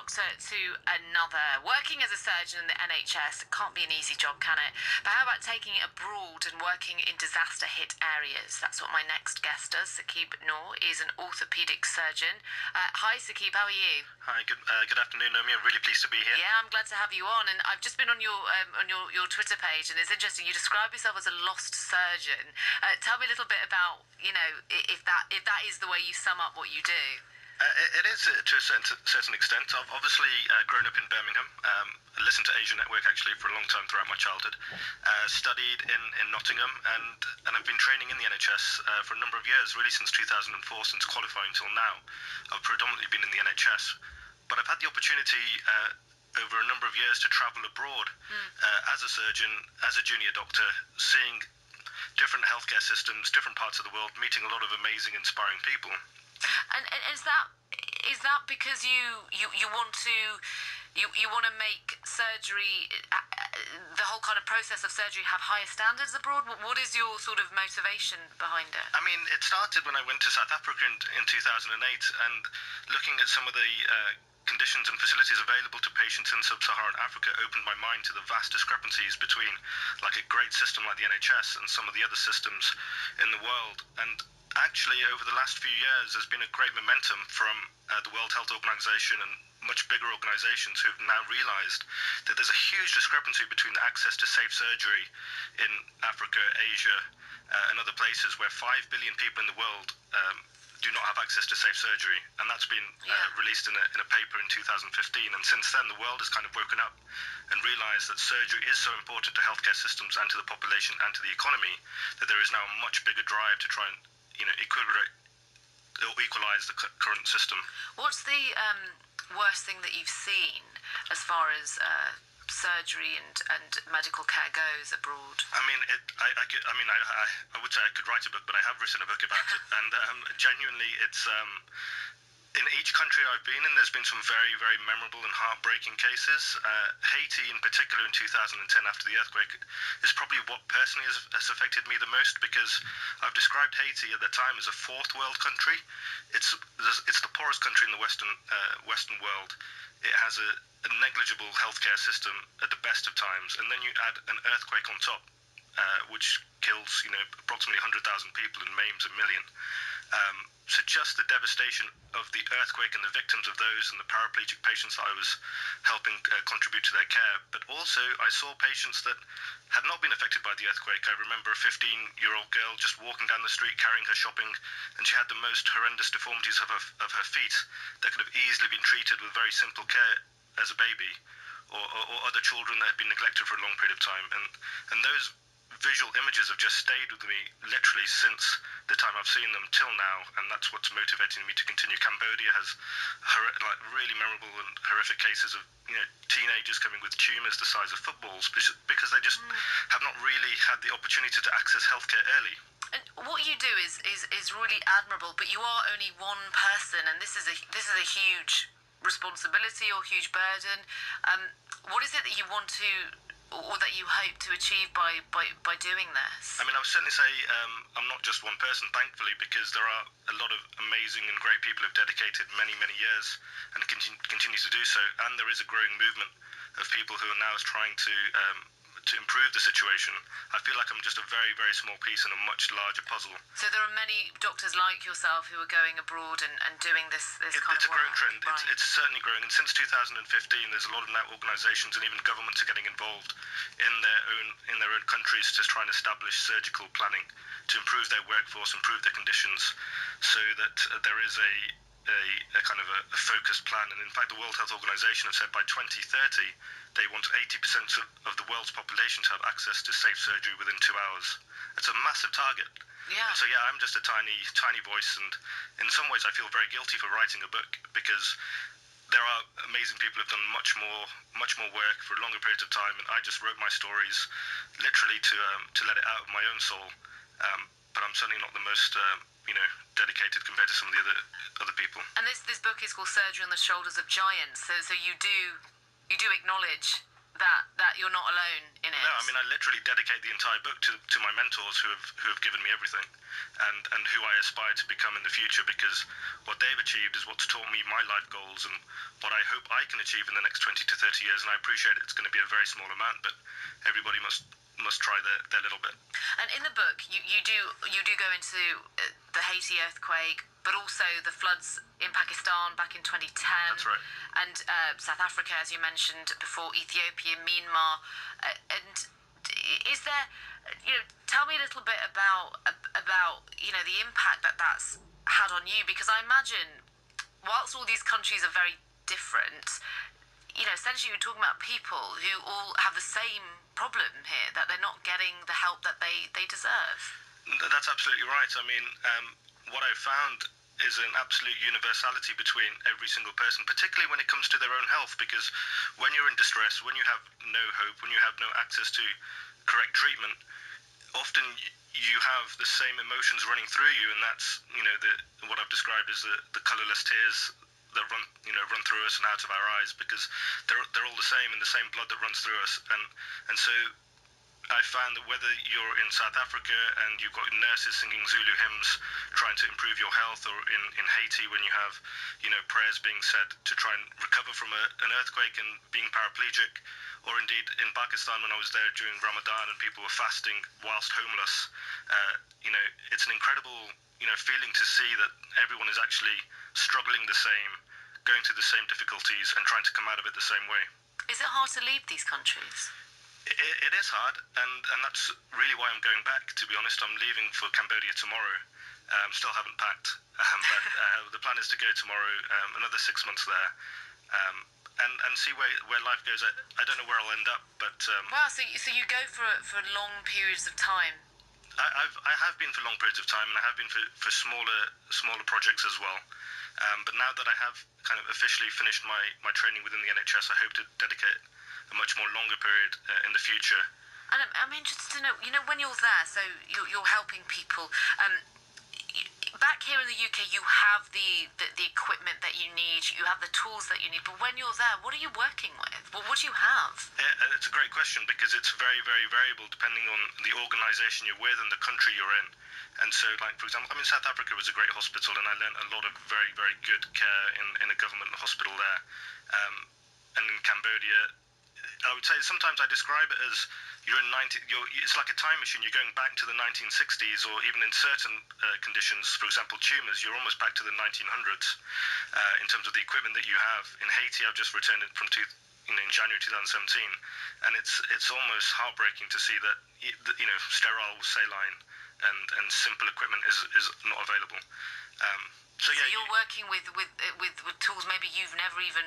doctor to another. Working as a surgeon in the NHS can't be an easy job, can it? But how about taking it abroad and working in disaster-hit areas? That's what my next guest does. Saqib Noor is an orthopaedic surgeon. Hi, Saqib. How are you? Hi. Good afternoon, Naomi. I'm really pleased to be here. Yeah, I'm glad to have you on. And I've just been on your Twitter page, and it's interesting. You describe yourself as a lost surgeon. Tell me a little bit about if that is the way you sum up what you do. It is to a certain extent. I've obviously grown up in Birmingham. Listened to Asia Network actually for a long time throughout my childhood. Studied in Nottingham, and I've been training in the NHS for a number of years, really since 2004, since qualifying till now. I've predominantly been in the NHS, but I've had the opportunity over a number of years to travel abroad as a surgeon, as a junior doctor, seeing different healthcare systems, different parts of the world, meeting a lot of amazing, inspiring people. And is that because you want to make surgery, the whole kind of process of surgery, have higher standards abroad? What is your sort of motivation behind it? I mean, it started when I went to South Africa in 2008, and looking at some of the conditions and facilities available to patients in sub-Saharan Africa opened my mind to the vast discrepancies between like a great system like the NHS and some of the other systems in the world. And actually, over the last few years, there's been a great momentum from the World Health Organization and much bigger organizations who've now realized that there's a huge discrepancy between access to safe surgery in Africa, Asia, and other places where 5 billion people in the world do not have access to safe surgery. And that's been released in a paper in 2015. And since then, the world has kind of woken up and realized that surgery is so important to healthcare systems and to the population and to the economy that there is now a much bigger drive to try and equalize the current system. What's the worst thing that you've seen as far as surgery and medical care goes abroad? I mean, I would say I could write a book, but I have written a book about it, and genuinely, it's in each country I've been in, there's been some very, very memorable and heartbreaking cases. Haiti, in particular, in 2010, after the earthquake, is probably what personally has affected me the most, because I've described Haiti at the time as a fourth world country. It's the poorest country in the Western world. It has a negligible healthcare system at the best of times, and then you add an earthquake on top, which kills approximately 100,000 people and maims a million. So just the devastation of the earthquake and the victims of those and the paraplegic patients that I was helping contribute to their care. But also I saw patients that had not been affected by the earthquake. I remember a 15-year-old girl just walking down the street carrying her shopping, and she had the most horrendous deformities of her feet that could have easily been treated with very simple care as a baby, or other children that had been neglected for a long period of time. And those visual images have just stayed with me literally since the time I've seen them till now, and that's what's motivating me to continue. Cambodia has really memorable and horrific cases of teenagers coming with tumours the size of footballs because they just have not really had the opportunity to access healthcare early. And what you do is really admirable, but you are only one person, and this is a huge responsibility or huge burden. What is it that you want to, or that you hope to achieve by doing this? I mean, I would certainly say I'm not just one person, thankfully, because there are a lot of amazing and great people who've dedicated many, many years and continue to do so. And there is a growing movement of people who are now trying to improve the situation. I feel like I'm just a very, very small piece in a much larger puzzle. So there are many doctors like yourself who are going abroad and doing this kind of work. It's a growing trend. Right. It's certainly growing. And since 2015, there's a lot of now organisations and even governments are getting involved in their own countries to try and establish surgical planning to improve their workforce, improve their conditions, so that there is a kind of a focused plan. And in fact, the World Health Organization have said by 2030 they want 80% of the world's population to have access to safe surgery within 2 hours. It's a massive target. Yeah. So yeah, I'm just a tiny voice, and in some ways I feel very guilty for writing a book, because there are amazing people who've done much more work for longer periods of time, and I just wrote my stories literally to let it out of my own soul. But I'm certainly not the most dedicated compared to some of the other people. And this book is called Surgery on the Shoulders of Giants. So you do acknowledge that you're not alone in it. No, I mean, I literally dedicate the entire book to my mentors who have given me everything, and who I aspire to become in the future, because what they've achieved is what's taught me my life goals and what I hope I can achieve in the next 20 to 30 years. And I appreciate it's going to be a very small amount, but everybody must try their little bit. And in the book, you do go into the Haiti earthquake, but also the floods in Pakistan back in 2010. That's right. And South Africa, as you mentioned before, Ethiopia, Myanmar. And is there, tell me a little bit about the impact that's had on you, because I imagine whilst all these countries are very different, essentially you're talking about people who all have the same problem here, that they're not getting the help that they deserve. That's absolutely right. I mean, what I've found is an absolute universality between every single person, particularly when it comes to their own health, because when you're in distress, when you have no hope, when you have no access to correct treatment, often you have the same emotions running through you, and that's what I've described as the colourless tears that run through us and out of our eyes, because they're all the same, and the same blood that runs through us, and so I found that whether you're in South Africa and you've got nurses singing Zulu hymns trying to improve your health, or in Haiti when you have prayers being said to try and recover from an earthquake and being paraplegic, or indeed in Pakistan when I was there during Ramadan and people were fasting whilst homeless, it's an incredible feeling to see that everyone is actually struggling the same, going through the same difficulties and trying to come out of it the same way. Is it hard to leave these countries? It is hard, and that's really why I'm going back, to be honest. I'm leaving for Cambodia tomorrow. Still haven't packed, but the plan is to go tomorrow, another 6 months there, and see where life goes. I don't know where I'll end up, but... Wow, so you go for long periods of time? I have been for long periods of time, and I have been for smaller projects as well. But now that I have kind of officially finished my training within the NHS, I hope to dedicate a much more longer period in the future. And I'm interested to know, when you're there, so you're helping people. Back here in the UK, you have the equipment that you need, you have the tools that you need, but when you're there, what are you working with? What do you have? It's a great question, because it's very, very variable depending on the organisation you're with and the country you're in. And so, like, for example, South Africa was a great hospital, and I learned a lot of very, very good care in a government hospital there. And in Cambodia, I would say sometimes I describe it as it's like a time machine. You're going back to the 1960s, or even in certain conditions, for example, tumours, you're almost back to the 1900s in terms of the equipment that you have. In Haiti, I've just returned it in January 2017, and it's almost heartbreaking to see that sterile saline and simple equipment is not available. So you're working with tools maybe you've never even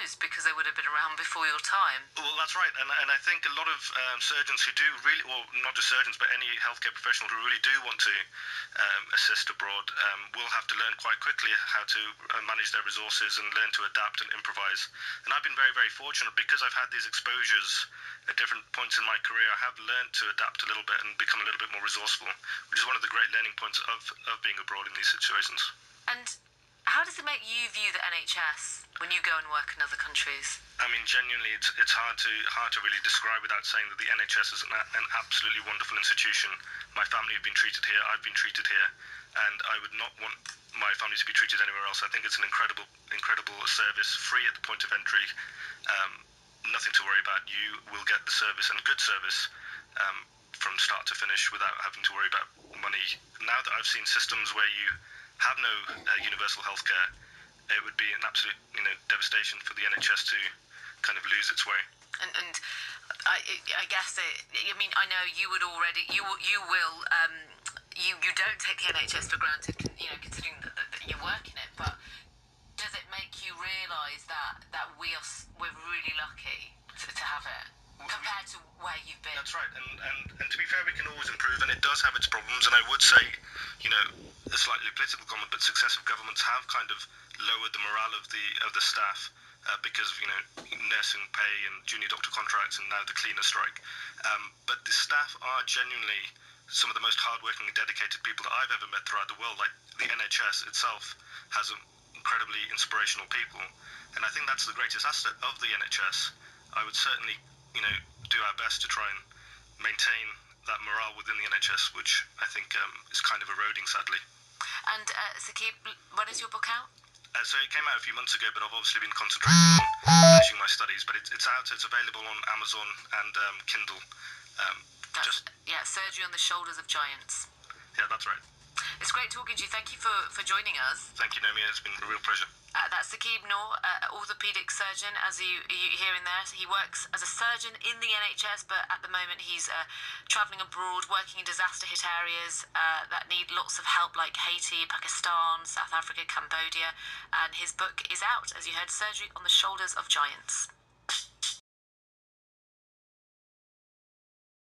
used, because they would have been around before your time. Well, that's right, and I think a lot of surgeons who do really, well, not just surgeons, but any healthcare professional who really do want to assist abroad will have to learn quite quickly how to manage their resources and learn to adapt and improvise. And I've been very, very fortunate, because I've had these exposures at different points in my career. I have learned to adapt a little bit and become a little bit more resourceful, which is one of the great learning points of being abroad in these situations. And how does it make you view the NHS when you go and work in other countries? Genuinely, it's hard to really describe without saying that the NHS is an absolutely wonderful institution. My family have been treated here, I've been treated here, and I would not want my family to be treated anywhere else. I think it's an incredible service, free at the point of entry, nothing to worry about. You will get the service, and good service, from start to finish, without having to worry about money. Now that I've seen systems where you have no universal healthcare, it would be an absolute devastation for the NHS to kind of lose its way. And I guess I know you would already you don't take the NHS for granted, considering that you work in it, but does it make you realise that we're really lucky to have it compared to where you've been? That's right, and to be fair, we can always improve, and it does have its problems. And I would say, a slightly political comment, but successive governments have kind of lowered the morale of the staff because of nursing pay and junior doctor contracts, and now the cleaner strike. But the staff are genuinely some of the most hardworking and dedicated people that I've ever met throughout the world. Like, the NHS itself has incredibly inspirational people, and I think that's the greatest asset of the NHS. I would certainly do our best to try and maintain that morale within the NHS, which I think is kind of eroding, sadly. And Saqib, when is your book out? So it came out a few months ago, but I've obviously been concentrating on finishing my studies. But it's out. It's available on Amazon and Kindle. Surgery on the Shoulders of Giants. Yeah, that's right. It's great talking to you. Thank you for joining us. Thank you, Naomi. It's been a real pleasure. That's Saqib Noor, orthopaedic surgeon, as you hear in there. He works as a surgeon in the NHS, but at the moment he's travelling abroad, working in disaster-hit areas that need lots of help, like Haiti, Pakistan, South Africa, Cambodia. And his book is out, as you heard, Surgery on the Shoulders of Giants.